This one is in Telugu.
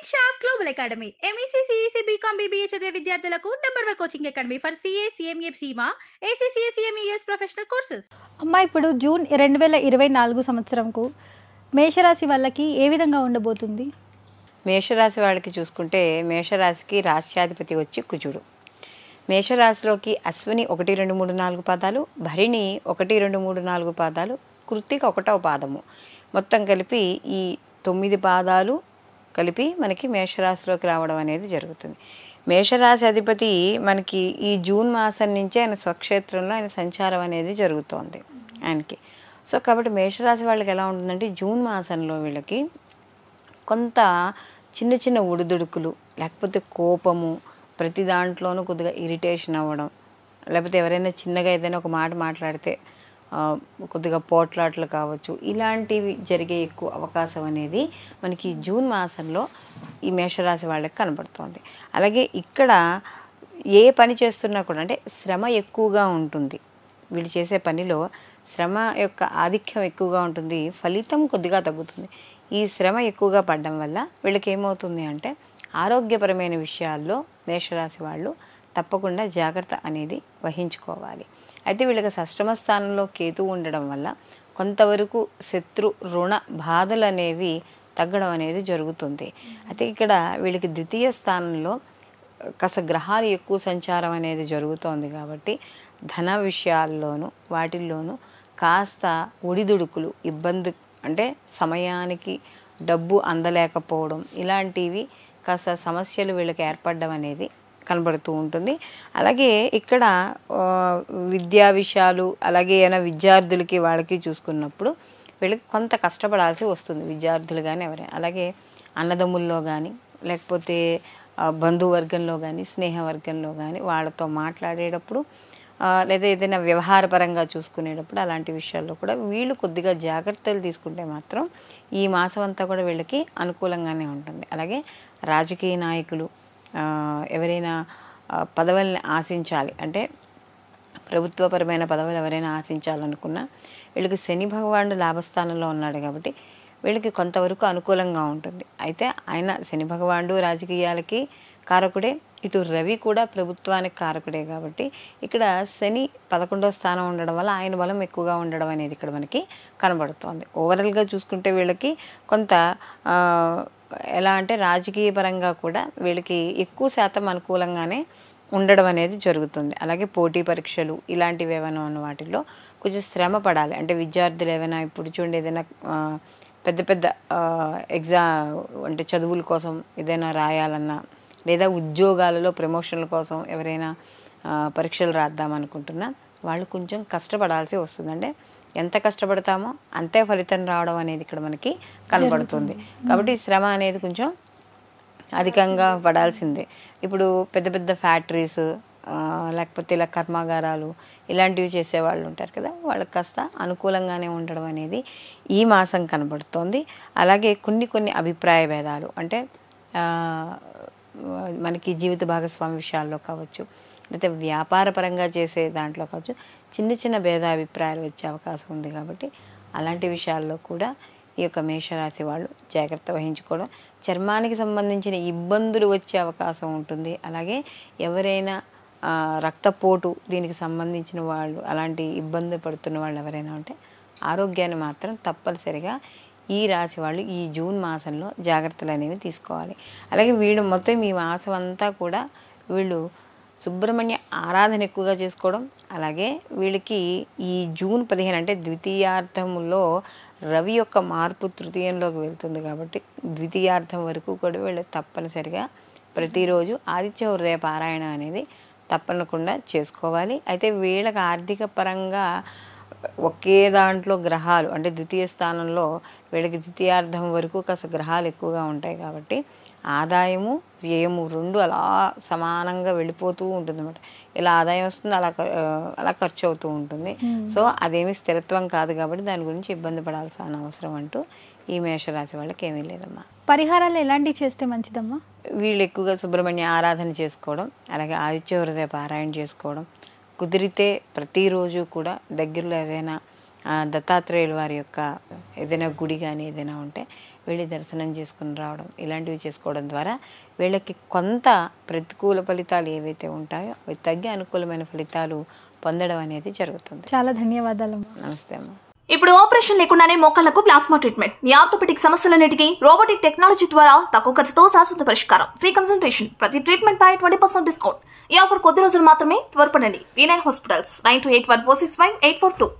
Shop global academy MEC CEC BCom BBA చదివే విద్యార్థులకు number 1 coaching academy for CA CMA CIMA ACCA CMES professional courses. అమ్మ ఇప్పుడు జూన్ 2024 సంవత్సరంకు మేషరాశి వాళ్ళకి ఏ విధంగా ఉండబోతుంది? మేషరాశి వాళ్ళకి చూసుకుంటే మేషరాశికి రాశ్యాధిపతి వచ్చి కుజుడు. మేషరాశిలోకి అశ్విని 1, 2, 3, 4 పాదాలు, భరిణి 1, 2, 3, 4 పాదాలు, కృత్తిక 1వ పాదము, మొత్తం కలిపి ఈ 9 పాదాలు కలిపి మనకి మేషరాశిలోకి రావడం అనేది జరుగుతుంది. మేషరాశి అధిపతి మనకి ఈ జూన్ మాసం నుంచే ఆయన స్వక్షేత్రంలో ఆయన సంచారం అనేది జరుగుతోంది ఆయనకి. సో కాబట్టి మేషరాశి వాళ్ళకి ఎలా ఉంటుందంటే జూన్ మాసంలో వీళ్ళకి కొంత చిన్న చిన్న ఒడిదుడుకులు, లేకపోతే కోపము, ప్రతి దాంట్లోనూ కొద్దిగా ఇరిటేషన్ అవ్వడం, లేకపోతే ఎవరైనా చిన్నగా ఏదైనా ఒక మాట మాట్లాడితే కొద్దిగా పోట్లాట్లు కావచ్చు, ఇలాంటివి జరిగే ఎక్కువ అవకాశం అనేది మనకి జూన్ మాసంలో ఈ మేషరాశి వాళ్ళకి కనబడుతోంది. అలాగే ఇక్కడ ఏ పని చేస్తున్నా కూడా అంటే శ్రమ ఎక్కువగా ఉంటుంది, వీళ్ళు చేసే పనిలో శ్రమ యొక్క ఆధిక్యం ఎక్కువగా ఉంటుంది, ఫలితం కొద్దిగా తగ్గుతుంది. ఈ శ్రమ ఎక్కువగా పడడం వల్ల వీళ్ళకి ఏమవుతుంది అంటే ఆరోగ్యపరమైన విషయాల్లో మేషరాశి వాళ్ళు తప్పకుండా జాగ్రత్త అనేది వహించుకోవాలి. అయితే వీళ్ళకి షష్టమ స్థానంలో కేతువు ఉండడం వల్ల కొంతవరకు శత్రు రుణ బాధలు అనేవి తగ్గడం అనేది జరుగుతుంది. అయితే ఇక్కడ వీళ్ళకి ద్వితీయ స్థానంలో కాస్త గ్రహాలు ఎక్కువ సంచారం అనేది జరుగుతోంది కాబట్టి ధన విషయాల్లోనూ వాటిల్లోనూ కాస్త ఒడిదుడుకులు, ఇబ్బంది అంటే సమయానికి డబ్బు అందలేకపోవడం, ఇలాంటివి కాస్త సమస్యలు వీళ్ళకి ఏర్పడడం అనేది కనబడుతూ ఉంటుంది. అలాగే ఇక్కడ విద్యా విషయాలు, అలాగే ఏమైనా విద్యార్థులకి వాళ్ళకి చూసుకున్నప్పుడు వీళ్ళకి కొంత కష్టపడాల్సి వస్తుంది, విద్యార్థులు కానీ ఎవరైనా. అలాగే అన్నదమ్ముల్లో కానీ లేకపోతే బంధువర్గంలో కానీ స్నేహవర్గంలో కానీ వాళ్ళతో మాట్లాడేటప్పుడు లేదా ఏదైనా వ్యవహారపరంగా చూసుకునేటప్పుడు అలాంటి విషయాల్లో కూడా వీళ్ళు కొద్దిగా జాగ్రత్తలు తీసుకుంటే మాత్రం ఈ మాసం అంతా కూడా వీళ్ళకి అనుకూలంగానే ఉంటుంది. అలాగే రాజకీయ నాయకులు ఎవరైనా పదవుల్ని ఆశించాలి అంటే ప్రభుత్వపరమైన పదవులు ఎవరైనా ఆశించాలనుకున్నా వీళ్ళకి శని భగవానుడు లాభస్థానంలో ఉన్నాడు కాబట్టి వీళ్ళకి కొంతవరకు అనుకూలంగా ఉంటుంది. అయితే ఆయన శని భగవానుడు రాజకీయాలకి కారకుడే, ఇటు రవి కూడా ప్రభుత్వానికి కారకుడే కాబట్టి ఇక్కడ శని 11వ స్థానం ఉండడం వల్ల ఆయన బలం ఎక్కువగా ఉండడం అనేది ఇక్కడ మనకి కనబడుతోంది. ఓవరాల్గా చూసుకుంటే వీళ్ళకి కొంత ఎలా అంటే రాజకీయ పరంగా కూడా వీళ్ళకి ఎక్కువ శాతం అనుకూలంగానే ఉండడం అనేది జరుగుతుంది. అలాగే పోటీ పరీక్షలు ఇలాంటివి ఏమైనా ఉన్న వాటిల్లో కొంచెం శ్రమ పడాలి. అంటే విద్యార్థులు ఏమైనా ఇప్పుడు చూడండి ఏదైనా పెద్ద పెద్ద అంటే చదువుల కోసం ఏదైనా రాయాలన్నా లేదా ఉద్యోగాలలో ప్రమోషన్ల కోసం ఎవరైనా పరీక్షలు రాద్దామనుకుంటున్నా వాళ్ళు కొంచెం కష్టపడాల్సి వస్తుంది. అంటే ఎంత కష్టపడతామో అంతే ఫలితం రావడం అనేది ఇక్కడ మనకి కనబడుతుంది. కాబట్టి శ్రమ అనేది కొంచెం అధికంగా పడాల్సిందే. ఇప్పుడు పెద్ద పెద్ద ఫ్యాక్టరీస్ లేకపోతే ఇలా కర్మాగారాలు ఇలాంటివి చేసేవాళ్ళు ఉంటారు కదా, వాళ్ళకి కాస్త అనుకూలంగానే ఉండడం అనేది ఈ మాసం కనబడుతోంది. అలాగే కొన్ని అభిప్రాయ భేదాలు అంటే మనకి జీవిత భాగస్వామి విషయాల్లో కావచ్చు, లేకపోతే వ్యాపారపరంగా చేసే దాంట్లో కావచ్చు, చిన్న చిన్న భేదాభిప్రాయాలు వచ్చే అవకాశం ఉంది. కాబట్టి అలాంటి విషయాల్లో కూడా ఈ యొక్క మేషరాశి వాళ్ళు జాగ్రత్త వహించుకోవడం, చర్మానికి సంబంధించిన ఇబ్బందులు వచ్చే అవకాశం ఉంటుంది. అలాగే ఎవరైనా రక్తపోటు దీనికి సంబంధించిన వాళ్ళు అలాంటి ఇబ్బంది పడుతున్న వాళ్ళు ఎవరైనా ఉంటే ఆరోగ్యాన్ని మాత్రం తప్పనిసరిగా ఈ రాశి వాళ్ళు ఈ జూన్ మాసంలో జాగ్రత్తలు అనేవి తీసుకోవాలి. అలాగే వీళ్ళు మొత్తం ఈ మాసం అంతా కూడా వీళ్ళు సుబ్రహ్మణ్య ఆరాధన ఎక్కువగా చేసుకోవడం, అలాగే వీళ్ళకి ఈ జూన్ 15 అంటే ద్వితీయార్థంలో రవి యొక్క మార్పు తృతీయంలోకి వెళ్తుంది కాబట్టి ద్వితీయార్థం వరకు కూడా వీళ్ళు తప్పనిసరిగా ప్రతిరోజు ఆదిత్య హృదయ పారాయణ అనేది తప్పకుండా చేసుకోవాలి. అయితే వీళ్ళకి ఆర్థిక పరంగా ఒకే దాంట్లో గ్రహాలు అంటే ద్వితీయ స్థానంలో వీళ్ళకి ద్వితీయార్థం వరకు కాస్త గ్రహాలు ఎక్కువగా ఉంటాయి కాబట్టి ఆదాయము వ్యయము రెండు అలా సమానంగా వెళ్ళిపోతూ ఉంటుంది అన్నమాట. ఇలా ఆదాయం వస్తుంది, అలా ఖర్చు అవుతూ ఉంటుంది. సో అదేమి స్థిరత్వం కాదు కాబట్టి దాని గురించి ఇబ్బంది పడాల్సిన అవసరం అంటూ ఈ మేషరాశి వాళ్ళకి ఏమీ లేదమ్మా. పరిహారాలు ఎలాంటివి చేస్తే మంచిదమ్మా? వీళ్ళు ఎక్కువగా సుబ్రహ్మణ్య ఆరాధన చేసుకోవడం, అలాగే ఆదిత్య హృదయ పారాయణ చేసుకోవడం, కుదిరితే ప్రతిరోజు కూడా దగ్గరలో ఏదైనా దత్తాత్రేయుల వారి యొక్క ఏదైనా గుడి కానీ ఏదైనా ఉంటే వెళ్ళి దర్శనం చేసుకుని రావడం ఇలాంటివి చేసుకోవడం ద్వారా వీళ్ళకి కొంత ప్రతికూల ఫలితాలు ఏవైతే ఉంటాయో అవి తగ్గి అనుకూలమైన ఫలితాలు పొందడం అనేది జరుగుతుంది. చాలా ధన్యవాదాలు. నమస్తే అమ్మ. ఇప్పుడు ఆపరేషన్ లేకుండానే మోకాళ్లకు ప్లాస్మా ట్రీట్మెంట్, మీ ఆర్థోపెడిక్ సమస్యలన్నిటికీ రోబోటిక్ టెక్నాలజీ ద్వారా తక్కువ ఖర్చుతో శాశ్వత పరిష్కారం, ఫ్రీ కన్సల్టేషన్, ప్రతి ట్రీట్మెంట్ పై 20% డిస్కౌంట్. ఈ ఆఫర్ కొద్ది రోజులు మాత్రమే, త్వరపడండి. V9 hospitals 9281465842.